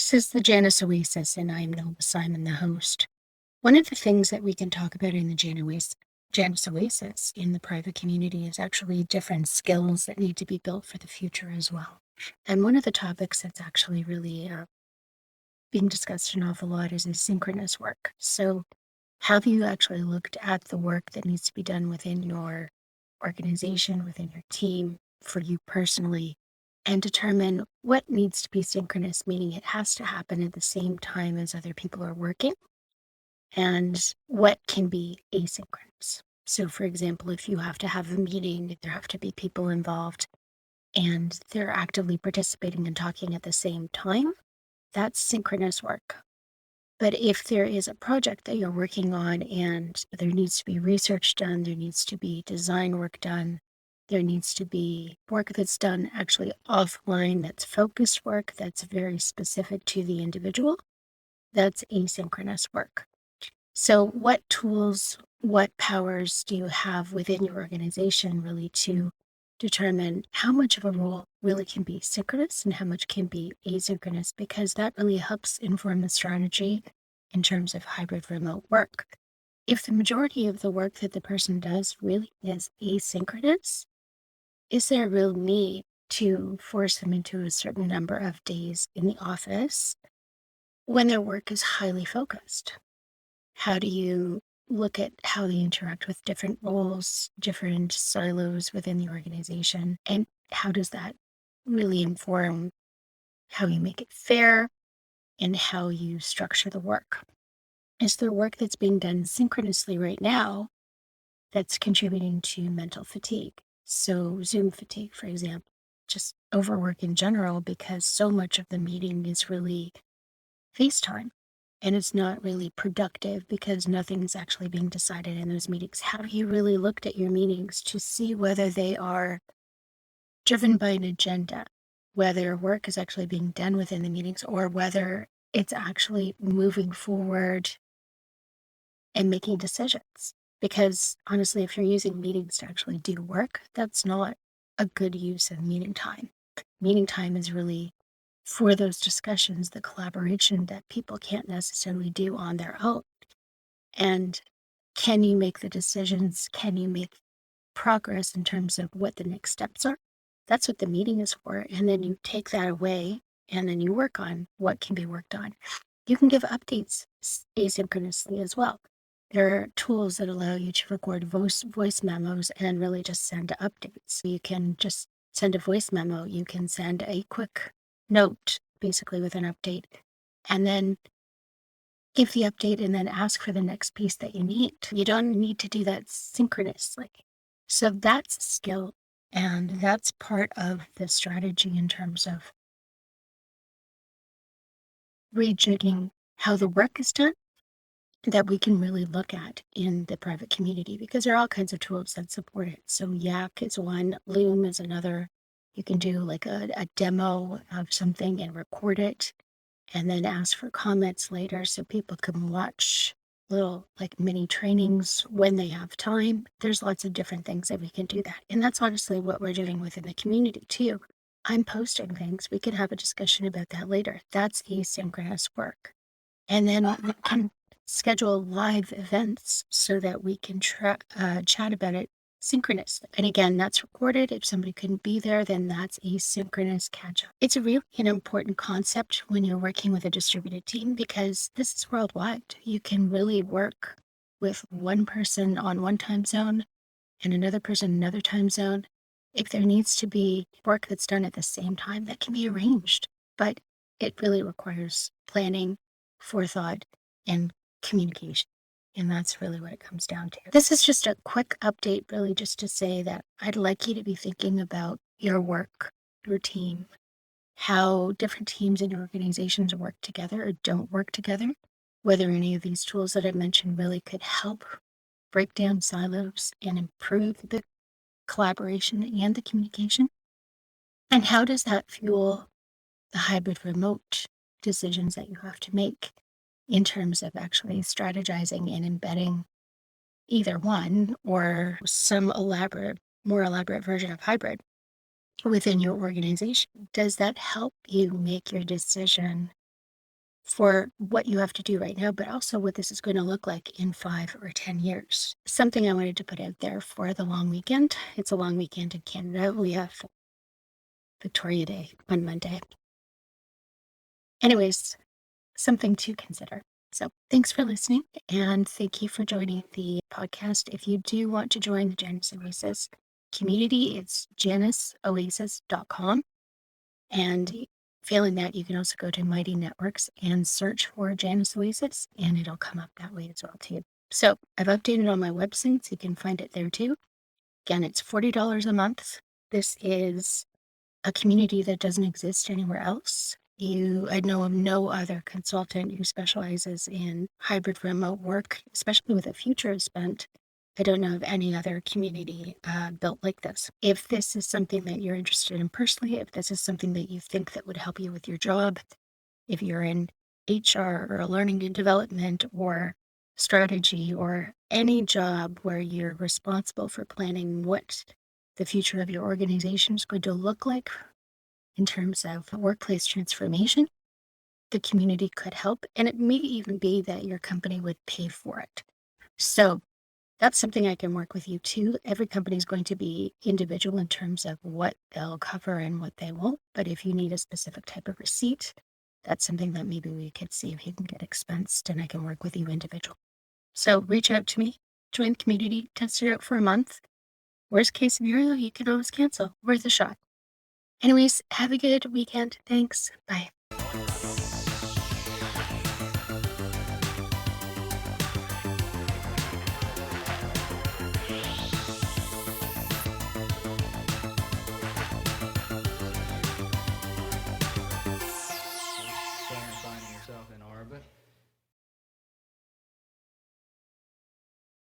This is the Janus Oasis, and I'm Nova Simon, the host. One of the things that we can talk about in the Janus Oasis in the private community is actually different skills that need to be built for the future as well. And one of the topics that's actually really being discussed an awful lot is asynchronous work. So, have you actually looked at the work that needs to be done within your organization, within your team, for you personally, and determine what needs to be synchronous, meaning it has to happen at the same time as other people are working, and what can be asynchronous? So, for example, if you have to have a meeting, there have to be people involved and they're actively participating and talking at the same time, that's synchronous work. But if there is a project that you're working on and there needs to be research done, there needs to be design work done, there needs to be work that's done actually offline, that's focused work, that's very specific to the individual, that's asynchronous work. So what tools, what powers do you have within your organization really to determine how much of a role really can be synchronous and how much can be asynchronous? Because that really helps inform the strategy in terms of hybrid remote work. If the majority of the work that the person does really is asynchronous, is there a real need to force them into a certain number of days in the office when their work is highly focused? How do you look at how they interact with different roles, different silos within the organization? And how does that really inform how you make it fair and how you structure the work? Is there work that's being done synchronously right now that's contributing to mental fatigue? So, Zoom fatigue, for example, just overwork in general, because so much of the meeting is really FaceTime. And it's not really productive because nothing is actually being decided in those meetings. Have you really looked at your meetings to see whether they are driven by an agenda, whether work is actually being done within the meetings, or whether it's actually moving forward and making decisions? Because honestly, if you're using meetings to actually do work, that's not a good use of meeting time. Meeting time is really for those discussions, the collaboration that people can't necessarily do on their own. And can you make the decisions? Can you make progress in terms of what the next steps are? That's what the meeting is for. And then you take that away and then you work on what can be worked on. You can give updates asynchronously as well. There are tools that allow you to record voice memos and really just send updates. You can just send a voice memo. You can send a quick note, basically with an update, and then give the update and then ask for the next piece that you need. You don't need to do that synchronously. So that's a skill, and that's part of the strategy in terms of rejigging how the work is done that we can really look at in the private community, because there are all kinds of tools that support it. So Yak is one, Loom is another. You can do like a demo of something and record it and then ask for comments later so people can watch little like mini trainings when they have time. There's lots of different things that we can do that. And that's honestly what we're doing within the community too. I'm posting things. We can have a discussion about that later. That's asynchronous work. And then we can schedule live events so that we can chat about it synchronously. And again, that's recorded. If somebody couldn't be there, then that's a synchronous catch up. It's a really an important concept when you're working with a distributed team, because this is worldwide. You can really work with one person on one time zone and another person in another time zone. If there needs to be work that's done at the same time, that can be arranged. But it really requires planning, forethought, and communication. And that's really what it comes down to. This is just a quick update, really, just to say that I'd like you to be thinking about your work, your team, how different teams in your organizations work together or don't work together, whether any of these tools that I mentioned really could help break down silos and improve the collaboration and the communication. And how does that fuel the hybrid remote decisions that you have to make in terms of actually strategizing and embedding either one or some more elaborate version of hybrid within your organization? Does that help you make your decision for what you have to do right now, but also what this is going to look like in 5 or 10 years. Something I wanted to put out there for the long weekend. It's a long weekend in Canada. We have Victoria Day on Monday. Anyways, something to consider. So thanks for listening, and thank you for joining the podcast. If you do want to join the Janus Oasis community, it's janusoasis.com. And failing that, you can also go to Mighty Networks and search for Janus Oasis, and it'll come up that way as well too. So I've updated on my website, so you can find it there too. Again, it's $40 a month. This is a community that doesn't exist anywhere else. I know of no other consultant who specializes in hybrid remote work, especially with a future spent. I don't know of any other community built like this. If this is something that you're interested in personally, if this is something that you think that would help you with your job, if you're in HR or learning and development or strategy or any job where you're responsible for planning what the future of your organization is going to look like in terms of workplace transformation, the community could help. And it may even be that your company would pay for it. So that's something I can work with you too. Every company is going to be individual in terms of what they'll cover and what they won't. But if you need a specific type of receipt, that's something that maybe we could see if you can get expensed, and I can work with you individually. So reach out to me, join the community, test it out for a month. Worst case scenario, you can always cancel. Worth a shot. Anyways, have a good weekend. Thanks. Bye.